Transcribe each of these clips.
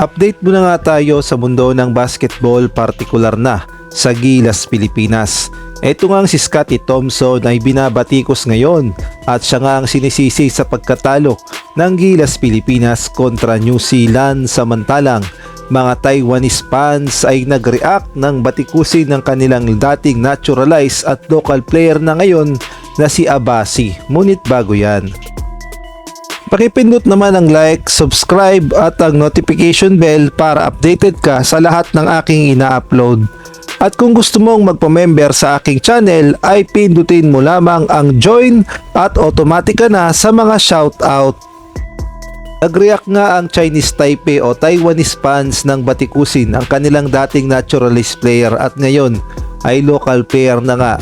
Update muna nga tayo sa mundo ng basketball, partikular na sa Gilas, Pilipinas. Ito nga si Scottie Thompson ay binabatikos ngayon at siya nga ang sinisisi sa pagkatalo ng Gilas, Pilipinas kontra New Zealand. Samantalang mga Taiwanese fans ay nag-react ng batikusin ng kanilang dating naturalized at local player na ngayon na si Abasi. Ngunit bago yan, pakipindot naman ang like, subscribe at ang notification bell para updated ka sa lahat ng aking ina-upload. At kung gusto mong magpa-member sa aking channel ay pindutin mo lamang ang join at automatic ka na sa mga shoutout. Nag-react nga ang Chinese Taipei o Taiwanese fans ng batikusin ang kanilang dating naturalized player at ngayon ay local player na nga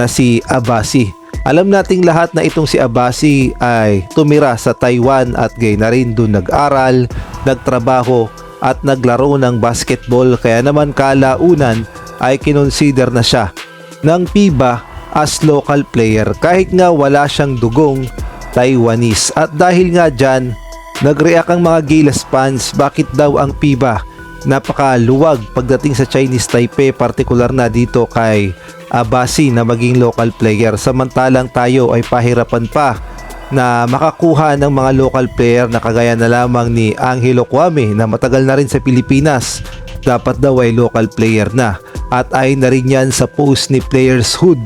na si Abasi. Alam nating lahat na itong si Abasi ay tumira sa Taiwan at gayon na rin doon nag-aral, nagtrabaho at naglaro ng basketball, kaya naman kalaunan ay kinonsider na siya ng FIBA as local player kahit nga wala siyang dugong Taiwanese. At dahil nga dyan, nag-react ang mga Gilas fans bakit daw ang FIBA napakaluwag pagdating sa Chinese Taipei, partikular na dito kay Abasi na maging local player, samantalang tayo ay pahirapan pa na makakuha ng mga local player na kagaya na lamang ni Angelo Kwame na matagal na rin sa Pilipinas, dapat daw ay local player na at ay na rin yan sa post ni Players Hood.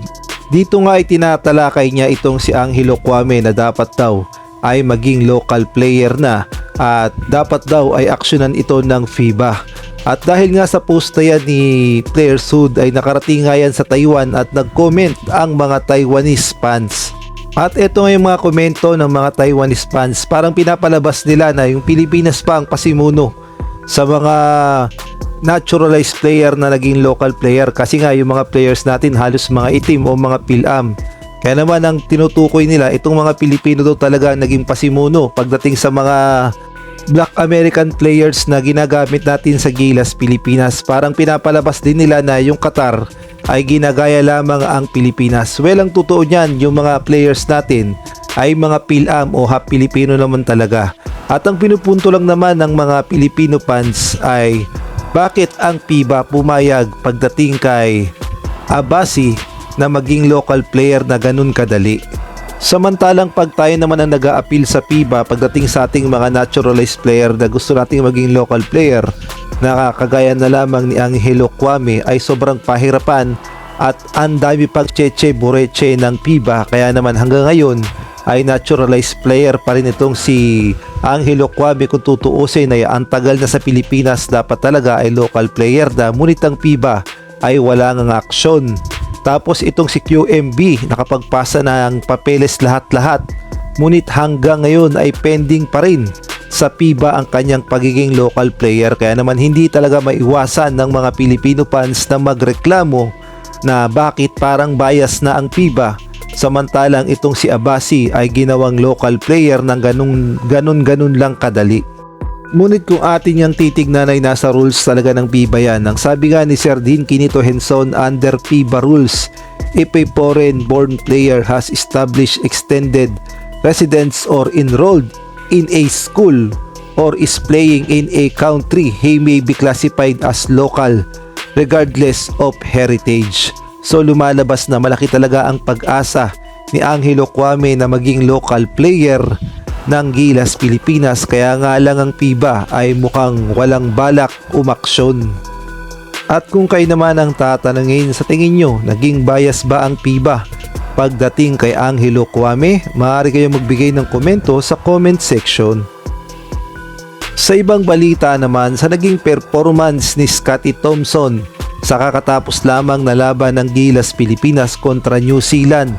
Dito nga ay tinatalakay niya itong si Angelo Kwame na dapat daw ay maging local player na at dapat daw ay aksyonan ito ng FIBA. At dahil nga sa post na yan ni Players Hood ay nakarating nga yan sa Taiwan at nag-comment ang mga Taiwanese fans. At ito nga yung mga komento ng mga Taiwanese fans, parang pinapalabas nila na yung Pilipinas pa ang pasimuno sa mga naturalized player na naging local player, kasi nga yung mga players natin halos mga itim o mga Pilam. Kaya naman ang tinutukoy nila, itong mga Pilipino daw talaga naging pasimuno pagdating sa mga Black American players na ginagamit natin sa Gilas, Pilipinas. Parang pinapalabas din nila na yung Qatar ay ginagaya lamang ang Pilipinas. Well, ang totoo niyan, yung mga players natin ay mga Pilam o half Pilipino naman talaga. At ang pinupunto lang naman ng mga Filipino fans ay bakit ang FIBA pumayag pagdating kay Abasi na maging local player na ganun kadali. Samantalang pag tayo naman ang nag-a-appeal sa FIBA pagdating sa ating mga naturalized player na gusto nating maging local player na kagaya na lamang ni Angelo Kwame, ay sobrang pahirapan at ang dami pag cheche-bureche ng FIBA. Kaya naman hanggang ngayon ay naturalized player pa rin itong si Angelo Kwame. Kung tutuusin ay ang tagal na sa Pilipinas, dapat talaga ay local player na, ngunit ang FIBA ay wala ngang aksyon. Tapos itong si QMB nakapagpasa ng papeles lahat-lahat, ngunit hanggang ngayon ay pending pa rin sa FIBA ang kanyang pagiging local player. Kaya naman hindi talaga maiwasan ng mga Filipino fans na magreklamo na bakit parang bias na ang FIBA, samantalang itong si Abasi ay ginawang local player ng ganun lang kadali. Ngunit kung atin yung titignan ay nasa rules talaga ng FIBA yan. Ang sabi nga ni Sir Dean Quinito Henson, under FIBA rules, if a foreign born player has established extended residence or enrolled in a school or is playing in a country, he may be classified as local regardless of heritage. So lumalabas na malaki talaga ang pag-asa ni Angelo Kwame na maging local player ng Gilas, Pilipinas, kaya nga lang ang FIBA ay mukhang walang balak umaksyon. At kung kayo naman ang tatanungin, sa tingin nyo, naging bias ba ang FIBA pagdating kay Angelo Kwame? Maaari kayo magbigay ng komento sa comment section. Sa ibang balita naman, sa naging performance ni Scottie Thompson sa kakatapos lamang na laban ng Gilas, Pilipinas kontra New Zealand,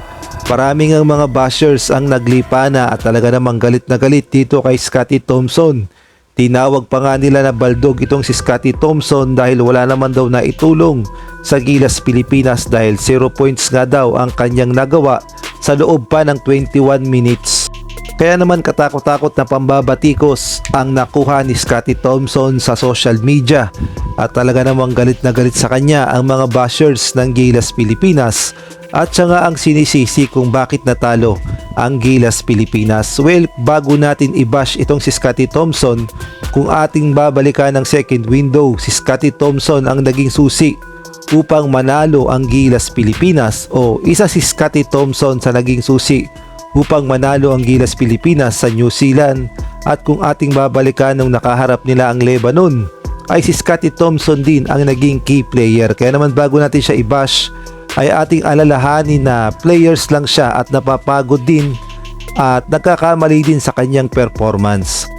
maraming ang mga bashers ang naglipana at talaga namang galit na galit dito kay Scottie Thompson. Tinawag pa nga nila na baldog itong si Scottie Thompson dahil wala naman daw na itulong sa Gilas, Pilipinas dahil 0 points nga daw ang kanyang nagawa sa loob pa ng 21 minutes. Kaya naman katakot-takot na pambabatikos ang nakuha ni Scottie Thompson sa social media at talaga namang galit na galit sa kanya ang mga bashers ng Gilas, Pilipinas at siya nga ang sinisisi kung bakit natalo ang Gilas Pilipinas. Well, bago natin i-bash itong si Scottie Thompson, kung ating babalikan ng second window, si Scottie Thompson ang naging susi upang manalo ang Gilas Pilipinas, o isa si Scottie Thompson sa naging susi upang manalo ang Gilas Pilipinas sa New Zealand. At kung ating babalikan nung nakaharap nila ang Lebanon, ay si Scottie Thompson din ang naging key player. Kaya naman bago natin siya i-bash, ay ating alalahanin na players lang siya at napapagod din at nagkakamali din sa kanyang performance.